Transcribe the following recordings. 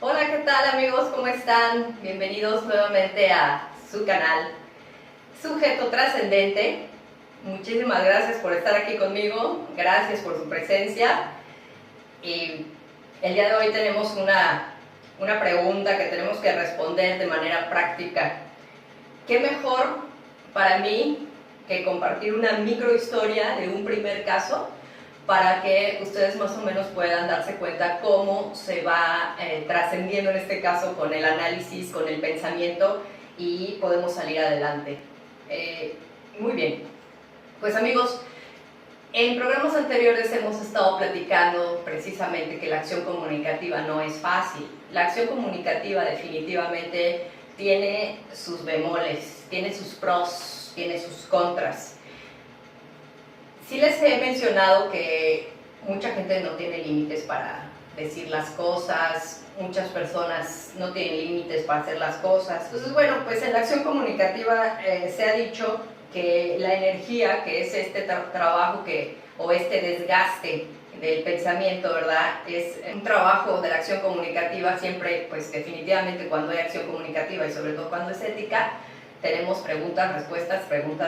Hola, ¿qué tal amigos? ¿Cómo están? Bienvenidos nuevamente a su canal Sujeto Trascendente. Muchísimas gracias por estar aquí conmigo, gracias por su presencia. Y el día de hoy tenemos una pregunta que tenemos que responder de manera práctica. ¿Qué mejor para mí que compartir una microhistoria de un primer caso para que ustedes más o menos puedan darse cuenta cómo se va trascendiendo en este caso con el análisis, con el pensamiento y podemos salir adelante? Muy bien, pues amigos, en programas anteriores hemos estado platicando precisamente que la acción comunicativa no es fácil. La acción comunicativa definitivamente tiene sus bemoles, tiene sus pros, tiene sus contras. Sí les he mencionado que mucha gente no tiene límites para decir las cosas, muchas personas no tienen límites para hacer las cosas. Entonces, bueno, pues en la acción comunicativa se ha dicho que la energía, que es este trabajo o este desgaste del pensamiento, ¿verdad? Es un trabajo de la acción comunicativa siempre, pues definitivamente cuando hay acción comunicativa y sobre todo cuando es ética, tenemos preguntas,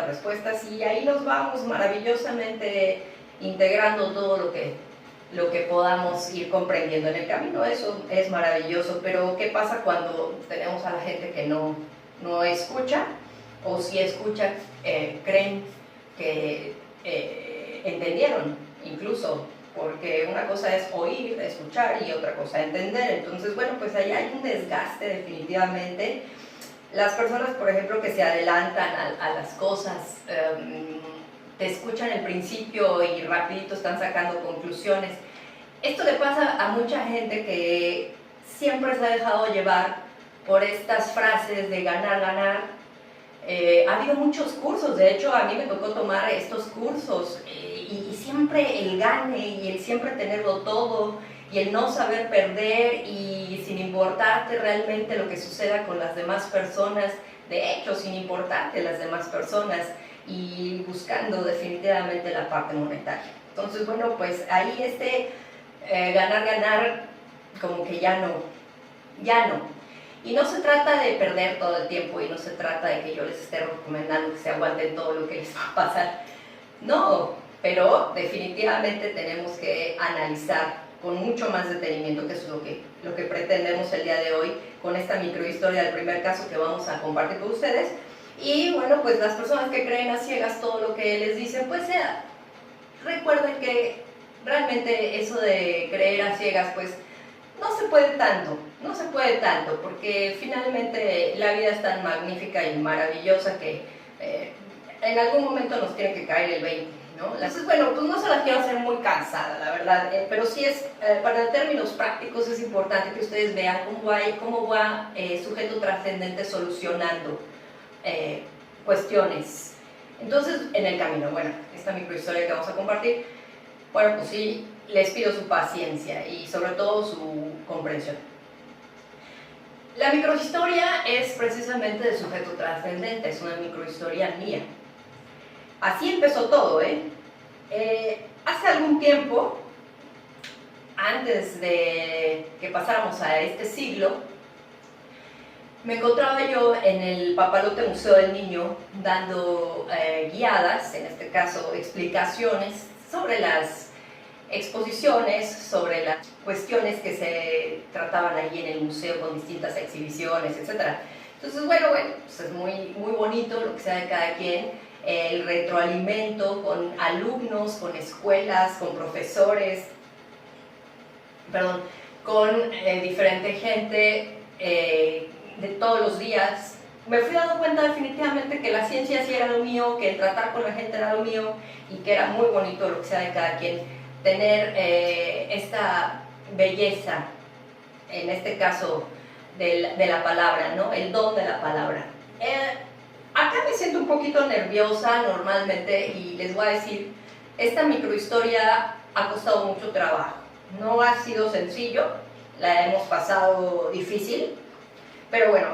respuestas y ahí nos vamos maravillosamente integrando todo lo que podamos ir comprendiendo en el camino. Eso es maravilloso, pero ¿qué pasa cuando tenemos a la gente que no escucha? O si escucha, creen que entendieron incluso, porque una cosa es oír, escuchar y otra cosa entender. Entonces, bueno, pues ahí hay un desgaste definitivamente. Las personas, por ejemplo, que se adelantan a las cosas, te escuchan el principio y rapidito están sacando conclusiones. Esto le pasa a mucha gente que siempre se ha dejado llevar por estas frases de ganar, ganar. Ha habido muchos cursos, de hecho a mí me tocó tomar estos cursos y siempre el gane y el siempre tenerlo todo y el no saber perder y sin importarte realmente lo que suceda con las demás personas, de hecho sin importarte las demás personas y buscando definitivamente la parte monetaria. Entonces, bueno, pues ahí ganar, ganar como que ya no. Y no se trata de perder todo el tiempo y no se trata de que yo les esté recomendando que se aguanten todo lo que les va a pasar. No, pero definitivamente tenemos que analizar con mucho más detenimiento, que eso es lo que pretendemos el día de hoy con esta microhistoria del primer caso que vamos a compartir con ustedes. Y bueno, pues las personas que creen a ciegas todo lo que les dicen, pues recuerden que realmente eso de creer a ciegas, pues no se puede tanto, porque finalmente la vida es tan magnífica y maravillosa que en algún momento nos tiene que caer el 20, ¿no? Entonces, bueno, pues no se las quiero hacer muy cansada, la verdad, pero sí para términos prácticos es importante que ustedes vean cómo va sujeto trascendente solucionando cuestiones. Entonces, en el camino, bueno, esta microhistoria que vamos a compartir, bueno, pues sí, les pido su paciencia y sobre todo su comprensión. La microhistoria es precisamente de sujeto trascendente, es una microhistoria mía. Así empezó todo, hace algún tiempo, antes de que pasáramos a este siglo, me encontraba yo en el Papalote Museo del Niño dando guiadas, en este caso explicaciones sobre las exposiciones, sobre las cuestiones que se trataban allí en el museo con distintas exhibiciones, etc. Entonces, bueno, pues es muy bonito lo que sea de cada quien, el retroalimento con alumnos, con escuelas, con profesores, con diferente gente de todos los días. Me fui dando cuenta definitivamente que la ciencia sí era lo mío, que el tratar con la gente era lo mío y que era muy bonito lo que sea de cada quien, tener esta belleza, en este caso de la palabra, ¿no? El don de la palabra. Acá me siento un poquito nerviosa normalmente y les voy a decir, esta microhistoria ha costado mucho trabajo. No ha sido sencillo, la hemos pasado difícil, pero bueno,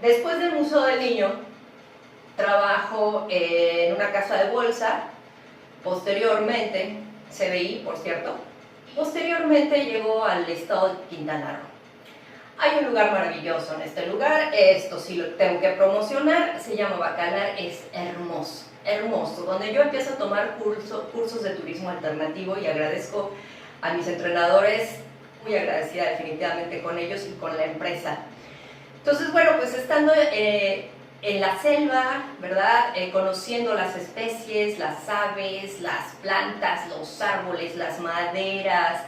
después del Museo del Niño, trabajo en una casa de bolsa, posteriormente, CBI por cierto, posteriormente llegó al estado de Quintana Roo. Hay un lugar maravilloso en este lugar, esto sí lo tengo que promocionar, se llama Bacalar, es hermoso, hermoso, donde yo empiezo a tomar cursos de turismo alternativo y agradezco a mis entrenadores, muy agradecida definitivamente con ellos y con la empresa. Entonces, bueno, pues estando en la selva, ¿verdad? Conociendo las especies, las aves, las plantas, los árboles, las maderas,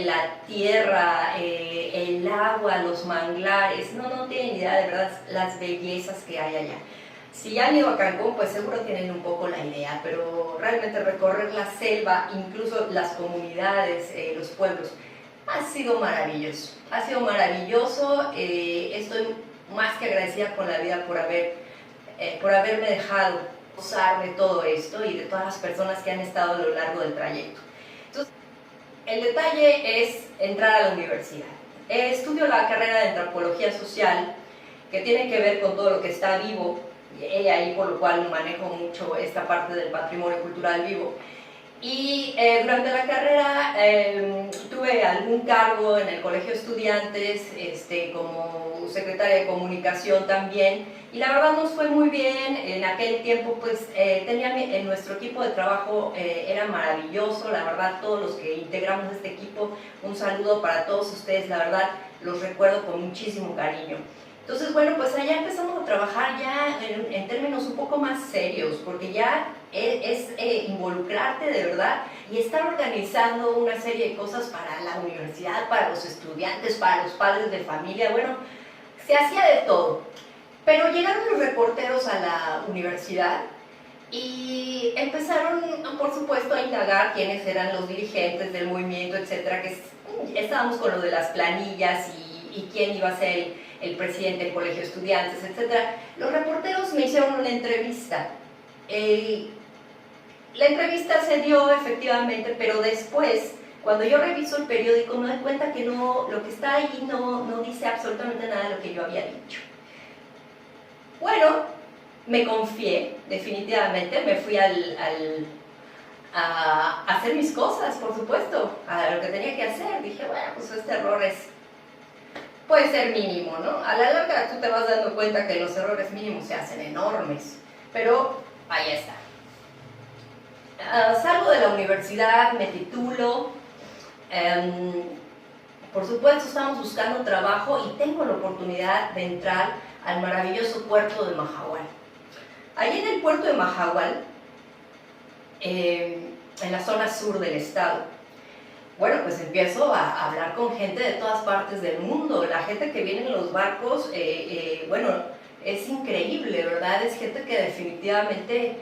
la tierra, el agua, los manglares, no tienen idea de verdad las bellezas que hay allá. Si ya han ido a Cancún, pues seguro tienen un poco la idea, pero realmente recorrer la selva, incluso las comunidades, los pueblos, ha sido maravilloso, ha sido maravilloso. Estoy más que agradecida con la vida por haberme dejado gozar de todo esto y de todas las personas que han estado a lo largo del trayecto. Entonces, el detalle es entrar a la universidad. Estudio la carrera de antropología social, que tiene que ver con todo lo que está vivo, y ahí por lo cual manejo mucho esta parte del patrimonio cultural vivo. Y durante la carrera tuve algún cargo en el colegio de estudiantes, como secretaria de comunicación también, y la verdad nos fue muy bien. En aquel tiempo pues en nuestro equipo de trabajo era maravilloso, la verdad todos los que integramos este equipo, un saludo para todos ustedes, la verdad los recuerdo con muchísimo cariño. Entonces, bueno, pues allá empezamos a trabajar ya en términos un poco más serios, porque ya es involucrarte de verdad y estar organizando una serie de cosas para la universidad, para los estudiantes, para los padres de familia. Bueno, se hacía de todo. Pero llegaron los reporteros a la universidad y empezaron, por supuesto, a indagar quiénes eran los dirigentes del movimiento, etcétera, que estábamos con lo de las planillas y quién iba a ser el presidente del colegio de estudiantes, etcétera. Los reporteros me hicieron una entrevista. La entrevista se dio efectivamente, pero después, cuando yo reviso el periódico, me doy cuenta que lo que está ahí no dice absolutamente nada de lo que yo había dicho. Bueno, me confié, definitivamente, me fui a hacer mis cosas, por supuesto, a lo que tenía que hacer. Dije, bueno, pues este error puede ser mínimo, ¿no? A la larga tú te vas dando cuenta que los errores mínimos se hacen enormes, pero ahí está. Salgo de la universidad, me titulo, por supuesto estamos buscando trabajo y tengo la oportunidad de entrar al maravilloso puerto de Mahahual. Allí en el puerto de Mahahual, en la zona sur del estado, bueno, pues empiezo a hablar con gente de todas partes del mundo. La gente que viene en los barcos, bueno, es increíble, ¿verdad? Es gente que definitivamente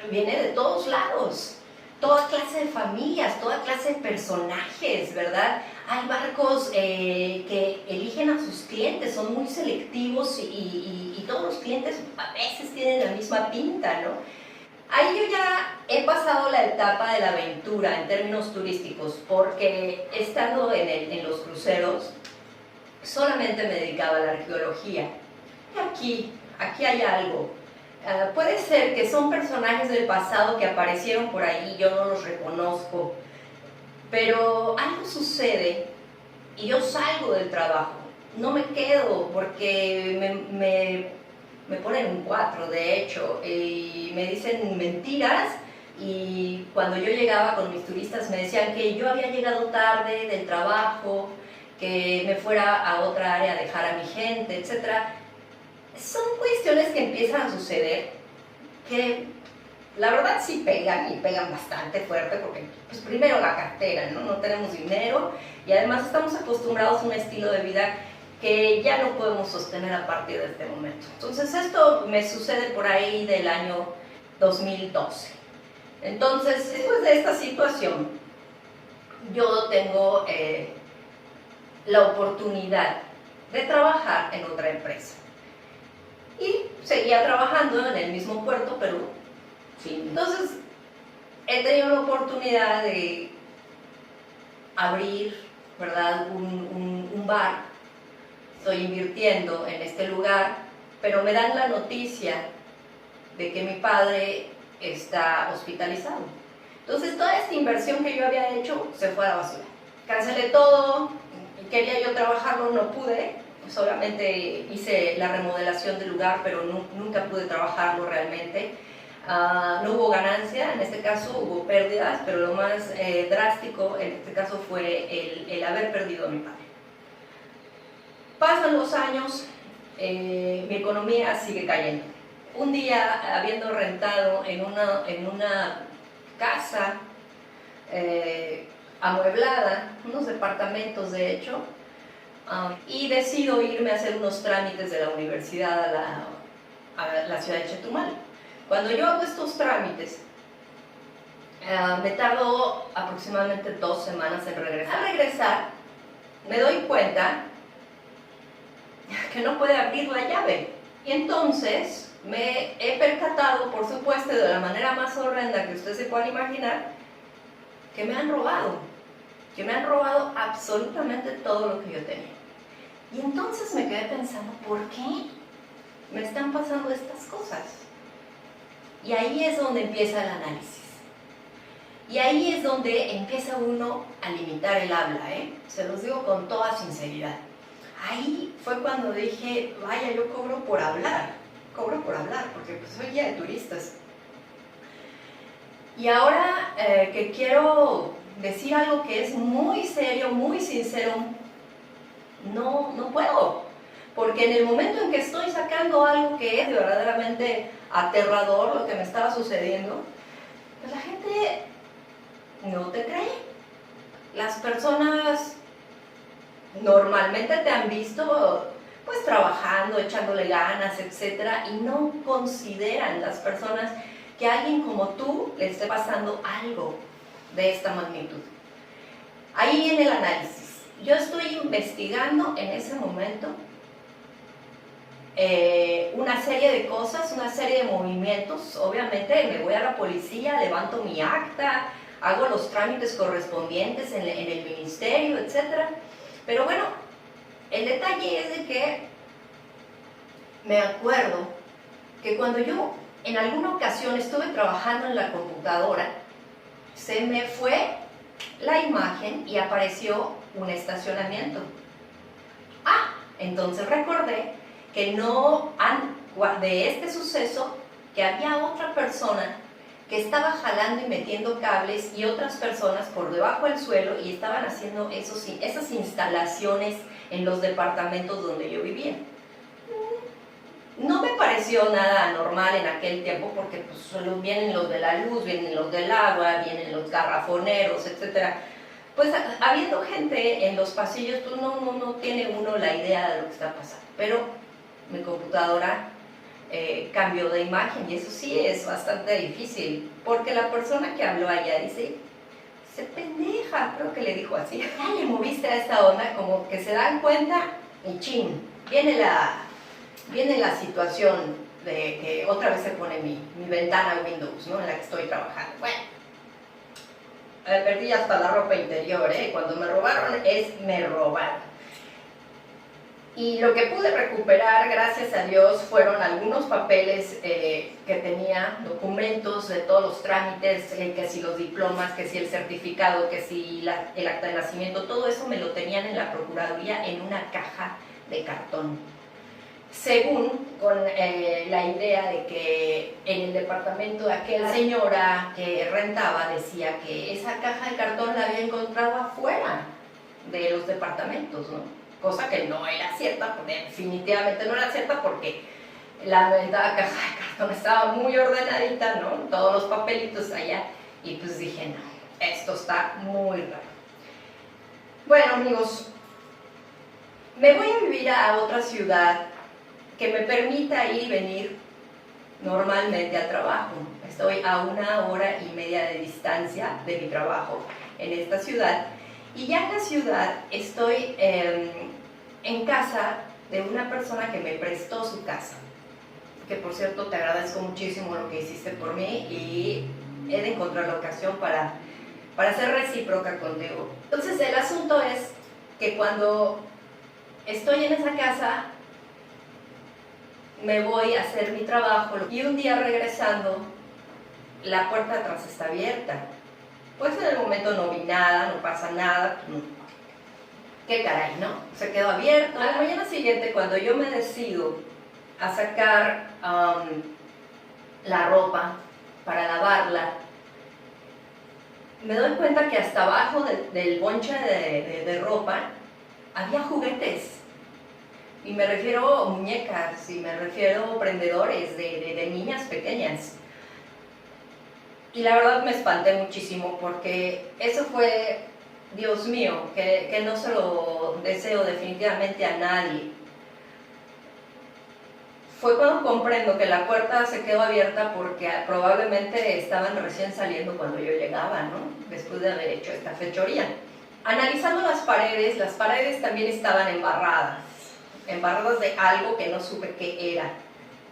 viene de todos lados. Toda clase de familias, toda clase de personajes, ¿verdad? Hay barcos que eligen a sus clientes, son muy selectivos y todos los clientes a veces tienen la misma pinta, ¿no? Ahí yo ya he pasado la etapa de la aventura en términos turísticos, porque estando en los cruceros, solamente me dedicaba a la arqueología. Aquí hay algo. Puede ser que son personajes del pasado que aparecieron por ahí, yo no los reconozco, pero algo sucede y yo salgo del trabajo. No me quedo porque me ponen un 4, de hecho, y me dicen mentiras. Y cuando yo llegaba con mis turistas me decían que yo había llegado tarde del trabajo, que me fuera a otra área a dejar a mi gente, etc. Son cuestiones que empiezan a suceder que la verdad sí pegan, y pegan bastante fuerte, porque pues primero la cartera, ¿no? No tenemos dinero y además estamos acostumbrados a un estilo de vida que ya no podemos sostener a partir de este momento. Entonces esto me sucede por ahí del año 2012. Entonces, después de esta situación, yo tengo la oportunidad de trabajar en otra empresa. Y seguía trabajando en el mismo puerto, Perú. Sí. Entonces, he tenido la oportunidad de abrir, ¿verdad?, un bar. Estoy invirtiendo en este lugar, pero me dan la noticia de que mi padre está hospitalizado. Entonces toda esta inversión que yo había hecho se fue a la basura. Cancelé todo, quería yo trabajarlo, no pude, solamente hice la remodelación del lugar, pero nunca pude trabajarlo realmente. No hubo ganancia, en este caso hubo pérdidas, pero lo más drástico en este caso fue el haber perdido a mi padre. Pasan los años, mi economía sigue cayendo. Un día, habiendo rentado en una casa amueblada, unos departamentos de hecho, y decido irme a hacer unos trámites de la universidad a la ciudad de Chetumal. Cuando yo hago estos trámites, me tardo aproximadamente 2 semanas en regresar. Al regresar, me doy cuenta que no puede abrir la llave. Y entonces me he percatado, por supuesto, de la manera más horrenda que ustedes se puedan imaginar, que me han robado absolutamente todo lo que yo tenía. Y entonces me quedé pensando, ¿por qué me están pasando estas cosas? Y ahí es donde empieza el análisis. Y ahí es donde empieza uno a limitar el habla, ¿eh? Se los digo con toda sinceridad. Ahí fue cuando dije, vaya, yo cobro por hablar, porque pues soy guía de turistas. Y ahora que quiero decir algo que es muy serio, muy sincero, no puedo. Porque en el momento en que estoy sacando algo que es verdaderamente aterrador, lo que me estaba sucediendo, pues la gente no te cree. Las personas normalmente te han visto pues trabajando, echándole ganas, etcétera, y no consideran las personas que a alguien como tú le esté pasando algo de esta magnitud. Ahí viene el análisis. Yo estoy investigando en ese momento una serie de cosas, una serie de movimientos. Obviamente me voy a la policía, levanto mi acta, hago los trámites correspondientes en el ministerio, etcétera. Pero bueno, el detalle es de que me acuerdo que cuando yo en alguna ocasión estuve trabajando en la computadora, se me fue la imagen y apareció un estacionamiento. Entonces recordé que de este suceso, que había otra persona que estaba jalando y metiendo cables y otras personas por debajo del suelo y estaban haciendo esas instalaciones en los departamentos donde yo vivía. No me pareció nada anormal en aquel tiempo porque pues, solo vienen los de la luz, vienen los del agua, vienen los garrafoneros, etc. Pues habiendo gente en los pasillos, pues no tiene uno la idea de lo que está pasando. Pero mi computadora cambió de imagen y eso sí es bastante difícil porque la persona que habló allá dice, se pendeja, creo que le dijo así, ya le moviste a esta onda, como que se dan cuenta y chin, viene la situación de que otra vez se pone mi ventana Windows, ¿no? En la que estoy trabajando. Bueno, perdí hasta la ropa interior, ¿eh? Cuando me robaron me robaron. Y lo que pude recuperar, gracias a Dios, fueron algunos papeles que tenía, documentos de todos los trámites, que si los diplomas, que si el certificado, que si el acta de nacimiento, todo eso me lo tenían en la Procuraduría en una caja de cartón. Según con la idea de que en el departamento de aquella señora que rentaba decía que esa caja de cartón la había encontrado afuera de los departamentos, ¿no? Cosa que no era cierta, porque definitivamente no era cierta porque la caja de cartón estaba muy ordenadita, ¿no? Todos los papelitos allá, y pues dije, no, esto está muy raro. Bueno, amigos, me voy a vivir a otra ciudad que me permita ir y venir normalmente al trabajo. Estoy a 1 hora y media de distancia de mi trabajo en esta ciudad. Y ya en la ciudad estoy en casa de una persona que me prestó su casa, que por cierto te agradezco muchísimo lo que hiciste por mí y he de encontrar la ocasión para ser recíproca contigo. Entonces el asunto es que cuando estoy en esa casa me voy a hacer mi trabajo y un día regresando la puerta de atrás está abierta. Pues en el momento no vi nada, no pasa nada. qué caray, ¿no? Se quedó abierto. A la mañana siguiente, cuando yo me decido a sacar la ropa para lavarla, me doy cuenta que hasta abajo del bonche de ropa había juguetes. Y me refiero a muñecas, y me refiero a prendedores de niñas pequeñas. Y la verdad me espanté muchísimo porque eso fue, Dios mío, que no se lo deseo definitivamente a nadie. Fue cuando comprendo que la puerta se quedó abierta porque probablemente estaban recién saliendo cuando yo llegaba, ¿no? Después de haber hecho esta fechoría. Analizando las paredes también estaban embarradas de algo que no supe qué era.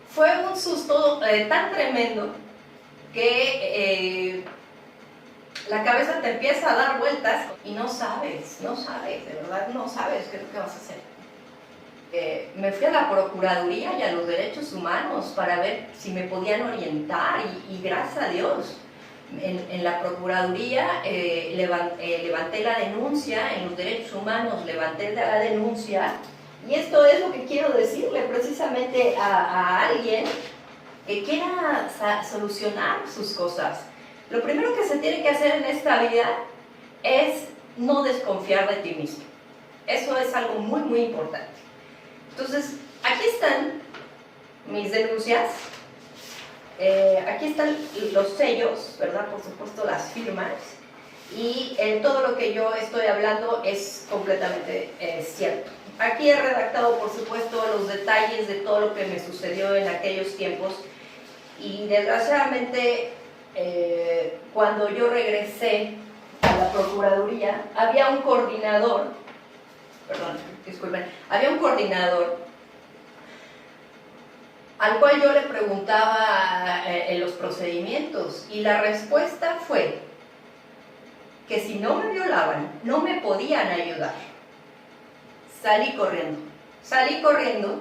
Fue un susto tan tremendo que la cabeza te empieza a dar vueltas y no sabes, de verdad no sabes qué es lo que vas a hacer. Me fui a la Procuraduría y a los Derechos Humanos para ver si me podían orientar y gracias a Dios en la Procuraduría levanté la denuncia, en los Derechos Humanos levanté la denuncia, y esto es lo que quiero decirle precisamente a alguien que quiera solucionar sus cosas. Lo primero que se tiene que hacer en esta vida es no desconfiar de ti mismo. Eso es algo muy, muy importante. Entonces, aquí están mis denuncias, aquí están los sellos, ¿verdad? Por supuesto, las firmas, y todo lo que yo estoy hablando es completamente cierto. Aquí he redactado, por supuesto, los detalles de todo lo que me sucedió en aquellos tiempos, y desgraciadamente cuando yo regresé a la Procuraduría había un coordinador, había un coordinador al cual yo le preguntaba en los procedimientos, y la respuesta fue que si no me violaban no me podían ayudar. Salí corriendo,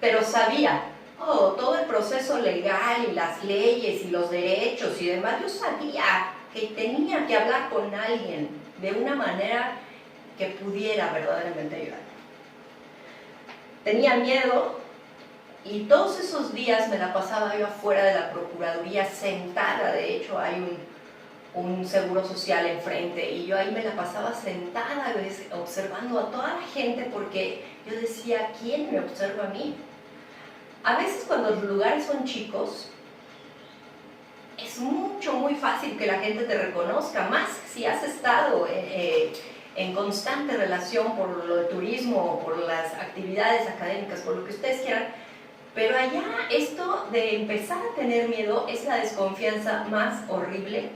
pero sabía todo el proceso legal y las leyes y los derechos y demás. Yo sabía que tenía que hablar con alguien de una manera que pudiera verdaderamente ayudar. Tenía miedo, y todos esos días me la pasaba yo afuera de la Procuraduría sentada. De hecho hay un seguro social enfrente, y yo ahí me la pasaba sentada observando a toda la gente, porque yo decía, ¿quién me observa a mí? A veces cuando los lugares son chicos es muy fácil que la gente te reconozca, más si has estado en constante relación por lo del turismo, por las actividades académicas, por lo que ustedes quieran. Pero allá esto de empezar a tener miedo es la desconfianza más horrible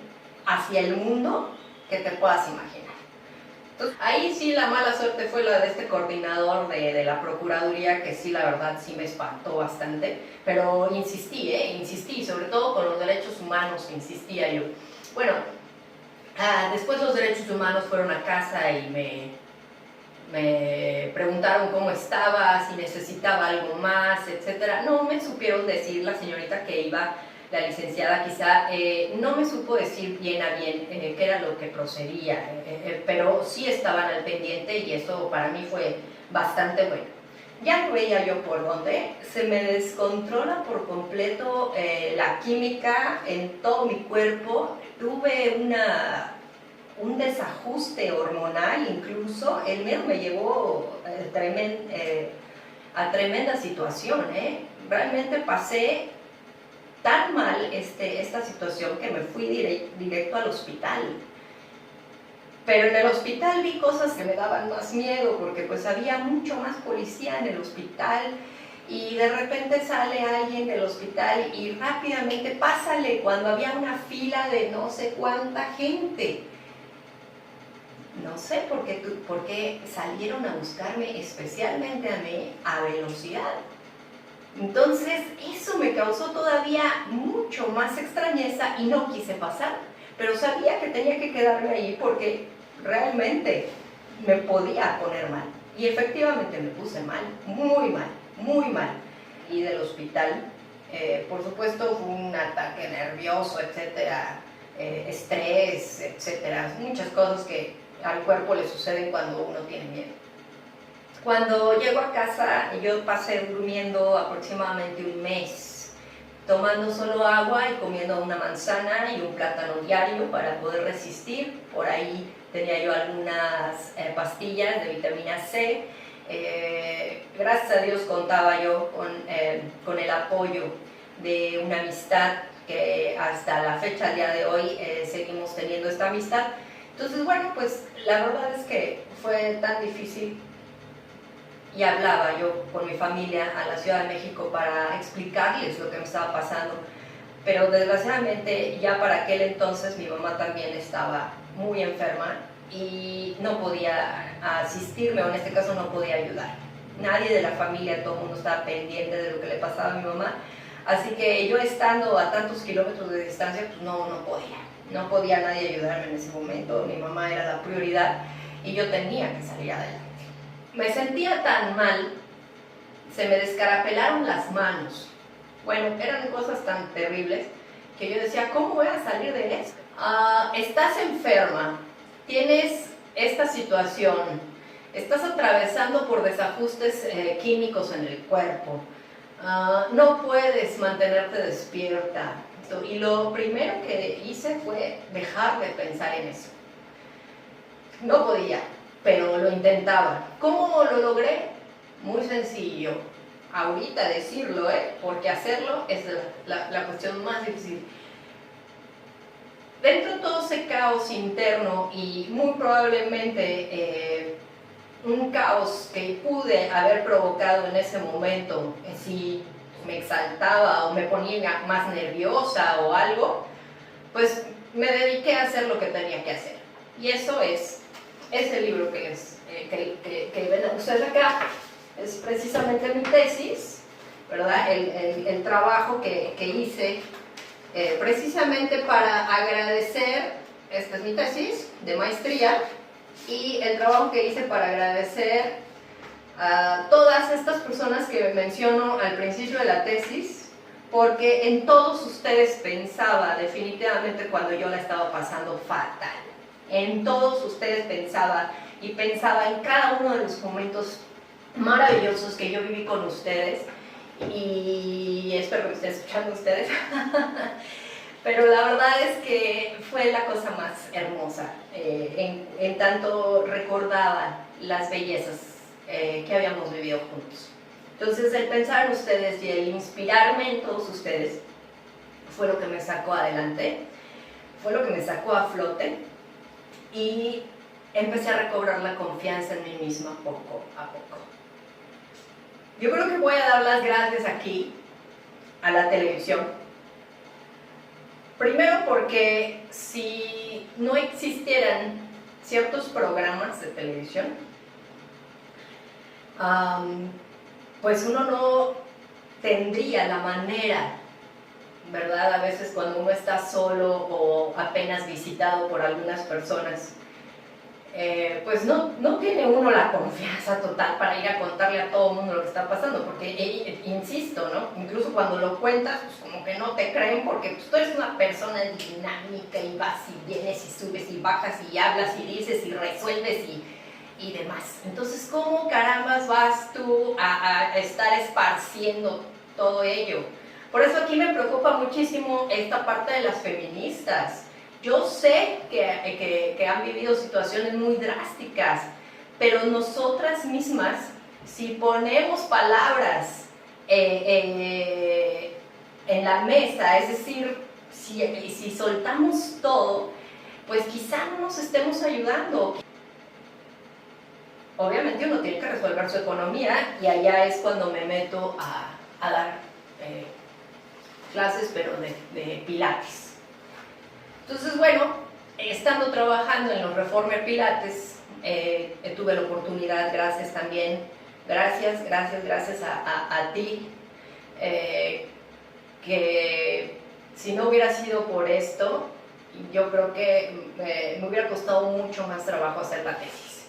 hacia el mundo que te puedas imaginar. Entonces, ahí sí la mala suerte fue la de este coordinador de la Procuraduría, que sí, la verdad, sí me espantó bastante, pero insistí, sobre todo con los derechos humanos, insistía yo. Bueno, después los derechos humanos fueron a casa y me preguntaron cómo estaba, si necesitaba algo más, etc. No me supieron decir, la señorita que iba, la licenciada quizá, no me supo decir bien a bien qué era lo que procedía, pero sí estaban al pendiente, y eso para mí fue bastante bueno. Ya no veía yo por dónde, se me descontrola por completo la química en todo mi cuerpo, tuve un desajuste hormonal incluso, el miedo me llevó a tremenda situación, realmente pasé tan mal esta situación que me fui directo al hospital. Pero en el hospital vi cosas que me daban más miedo, porque pues había mucho más policía en el hospital, y de repente sale alguien del hospital y rápidamente pásale cuando había una fila de no sé cuánta gente. No sé por qué salieron a buscarme, especialmente a mí, a velocidad. Entonces eso me causó todavía mucho más extrañeza y no quise pasar, pero sabía que tenía que quedarme ahí porque realmente me podía poner mal, y efectivamente me puse mal, muy mal. Y del hospital, por supuesto, fue un ataque nervioso, etcétera, estrés, etcétera, muchas cosas que al cuerpo le suceden cuando uno tiene miedo. Cuando llego a casa, yo pasé durmiendo aproximadamente un mes, tomando solo agua y comiendo una manzana y un plátano diario para poder resistir. Por ahí tenía yo algunas pastillas de vitamina C. Gracias a Dios contaba yo con el apoyo de una amistad que hasta la fecha, al día de hoy, seguimos teniendo esta amistad. Entonces, bueno, pues la verdad es que fue tan difícil y hablaba yo con mi familia a la Ciudad de México para explicarles lo que me estaba pasando. Pero desgraciadamente ya para aquel entonces mi mamá también estaba muy enferma y no podía asistirme, o en este caso no podía ayudar. Nadie de la familia, todo el mundo estaba pendiente de lo que le pasaba a mi mamá. Así que yo estando a tantos kilómetros de distancia, pues no podía nadie ayudarme en ese momento. Mi mamá era la prioridad y yo tenía que salir adelante. Me sentía tan mal, se me descarapelaron las manos. Bueno, eran cosas tan terribles que yo decía, ¿cómo voy a salir de esto? Estás enferma, tienes esta situación, estás atravesando por desajustes químicos en el cuerpo, no puedes mantenerte despierta. Y lo primero que hice fue dejar de pensar en eso. No podía, pero lo intentaba. ¿Cómo lo logré? Muy sencillo. Ahorita decirlo, porque hacerlo es la cuestión más difícil. Dentro de todo ese caos interno y muy probablemente un caos que pude haber provocado en ese momento, si me exaltaba o me ponía más nerviosa o algo, pues me dediqué a hacer lo que tenía que hacer. Y eso es ese libro que ven ustedes acá. Es precisamente mi tesis, ¿verdad? El trabajo que hice precisamente para agradecer, esta es mi tesis de maestría, y el trabajo que hice para agradecer a todas estas personas que menciono al principio de la tesis, porque en todos ustedes pensaba definitivamente cuando yo la estaba pasando fatal. En todos ustedes pensaba en cada uno de los momentos maravillosos que yo viví con ustedes, y espero que me estén escuchando ustedes. Pero la verdad es que fue la cosa más hermosa, en tanto recordaba las bellezas que habíamos vivido juntos. Entonces el pensar en ustedes y el inspirarme en todos ustedes fue lo que me sacó adelante, fue lo que me sacó a flote, y empecé a recobrar la confianza en mí misma poco a poco. Yo creo que voy a dar las gracias aquí a la televisión. Primero porque si no existieran ciertos programas de televisión, pues uno no tendría la manera, ¿verdad? A veces cuando uno está solo o apenas visitado por algunas personas, pues no tiene uno la confianza total para ir a contarle a todo el mundo lo que está pasando, porque, insisto, ¿no? Incluso cuando lo cuentas, pues como que no te creen, porque pues, tú eres una persona dinámica y vas y vienes y subes y bajas y hablas y dices y resuelves y demás. Entonces, ¿cómo carambas vas tú a estar esparciendo todo ello? Por eso aquí me preocupa muchísimo esta parte de las feministas. Yo sé que han vivido situaciones muy drásticas, pero nosotras mismas, si ponemos palabras en la mesa, es decir, si soltamos todo, pues quizá no nos estemos ayudando. Obviamente uno tiene que resolver su economía, y allá es cuando me meto a dar clases, pero de pilates. Entonces, bueno, estando trabajando en los Reformer Pilates, tuve la oportunidad, gracias también, gracias a ti, que si no hubiera sido por esto, yo creo que me hubiera costado mucho más trabajo hacer la tesis.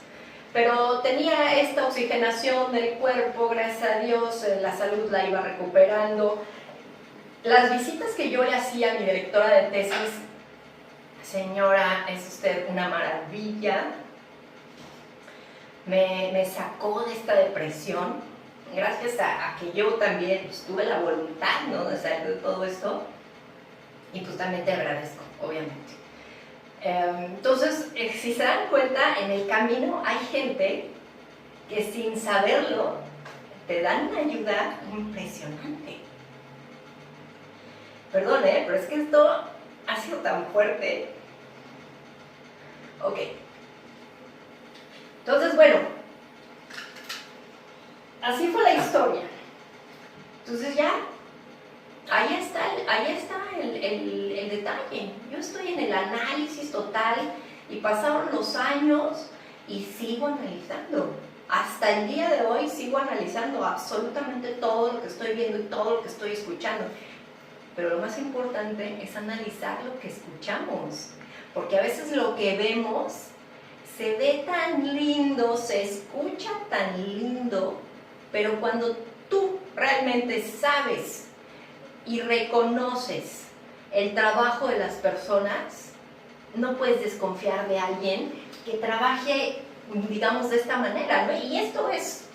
Pero tenía esta oxigenación del cuerpo, gracias a Dios, la salud la iba recuperando. Las visitas que yo le hacía a mi directora de tesis: señora, es usted una maravilla, me sacó de esta depresión, gracias a que yo también pues, tuve la voluntad, ¿no?, de salir de todo esto, y pues también te agradezco, obviamente. Entonces, si se dan cuenta, en el camino hay gente que sin saberlo te dan una ayuda impresionante. Perdón, pero es que esto ha sido tan fuerte. Ok. Entonces, bueno, así fue la historia. Entonces ya, ahí está el detalle. Yo estoy en el análisis total y pasaron los años y sigo analizando. Hasta el día de hoy sigo analizando absolutamente todo lo que estoy viendo y todo lo que estoy escuchando. Pero lo más importante es analizar lo que escuchamos. Porque a veces lo que vemos se ve tan lindo, se escucha tan lindo, pero cuando tú realmente sabes y reconoces el trabajo de las personas, no puedes desconfiar de alguien que trabaje, digamos, de esta manera, ¿no? Y esto es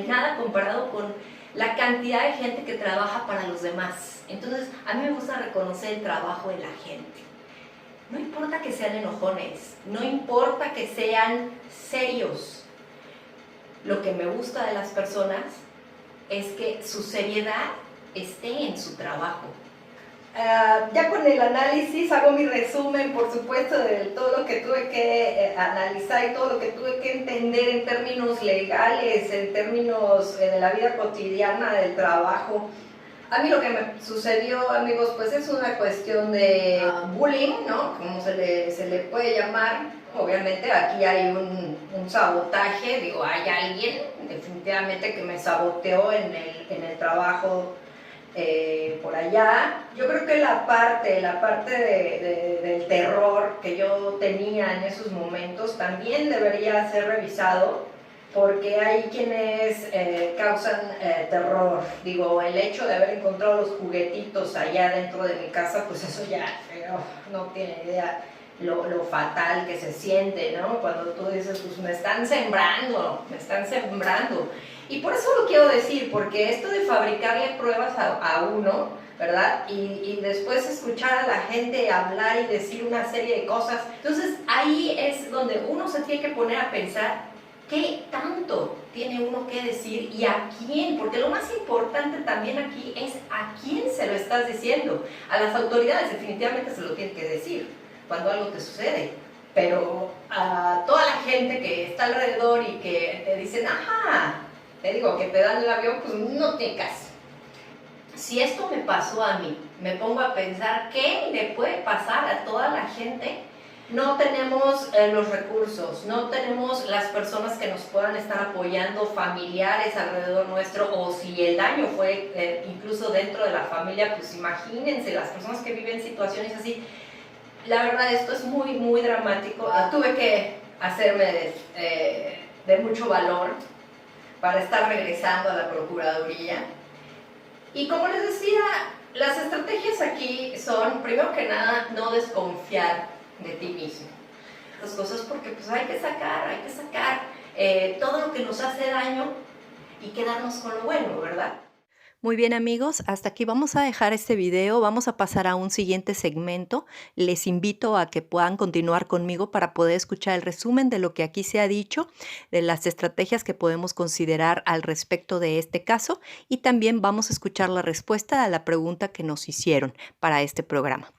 nada comparado con la cantidad de gente que trabaja para los demás. Entonces, a mí me gusta reconocer el trabajo de la gente. No importa que sean enojones, no importa que sean serios. Lo que me gusta de las personas es que su seriedad esté en su trabajo. Ya con el análisis hago mi resumen, por supuesto, de todo lo que tuve que analizar y todo lo que tuve que entender en términos legales, en términos de la vida cotidiana, del trabajo. A mí lo que me sucedió, amigos, pues es una cuestión de bullying, ¿no? Como se le puede llamar. Obviamente aquí hay un sabotaje, digo, hay alguien definitivamente que me saboteó en el trabajo por allá. Yo creo que la parte del terror que yo tenía en esos momentos también debería ser revisado, porque hay quienes causan terror. Digo, el hecho de haber encontrado los juguetitos allá dentro de mi casa, pues eso ya no tiene idea lo fatal que se siente, ¿no? Cuando tú dices, pues me están sembrando. Y por eso lo quiero decir, porque esto de fabricarle pruebas a uno, ¿verdad? Y después escuchar a la gente hablar y decir una serie de cosas, entonces ahí es donde uno se tiene que poner a pensar qué tanto tiene uno que decir y a quién, porque lo más importante también aquí es a quién se lo estás diciendo. A las autoridades definitivamente se lo tienen que decir cuando algo te sucede, pero a toda la gente que está alrededor y que te dicen, ajá, te digo, que te dan el avión, pues no te caso. Si esto me pasó a mí, me pongo a pensar qué le puede pasar a toda la gente. No tenemos los recursos, no tenemos las personas que nos puedan estar apoyando, familiares alrededor nuestro, o si el daño fue incluso dentro de la familia, pues imagínense las personas que viven situaciones así. La verdad, esto es muy, muy dramático. Tuve que hacerme de mucho valor para estar regresando a la Procuraduría. Y como les decía, las estrategias aquí son, primero que nada, no desconfiar de ti mismo. Las cosas, porque pues hay que sacar todo lo que nos hace daño y quedarnos con lo bueno, ¿verdad? Muy bien, amigos, hasta aquí vamos a dejar este video, vamos a pasar a un siguiente segmento. Les invito a que puedan continuar conmigo para poder escuchar el resumen de lo que aquí se ha dicho, de las estrategias que podemos considerar al respecto de este caso, y también vamos a escuchar la respuesta a la pregunta que nos hicieron para este programa.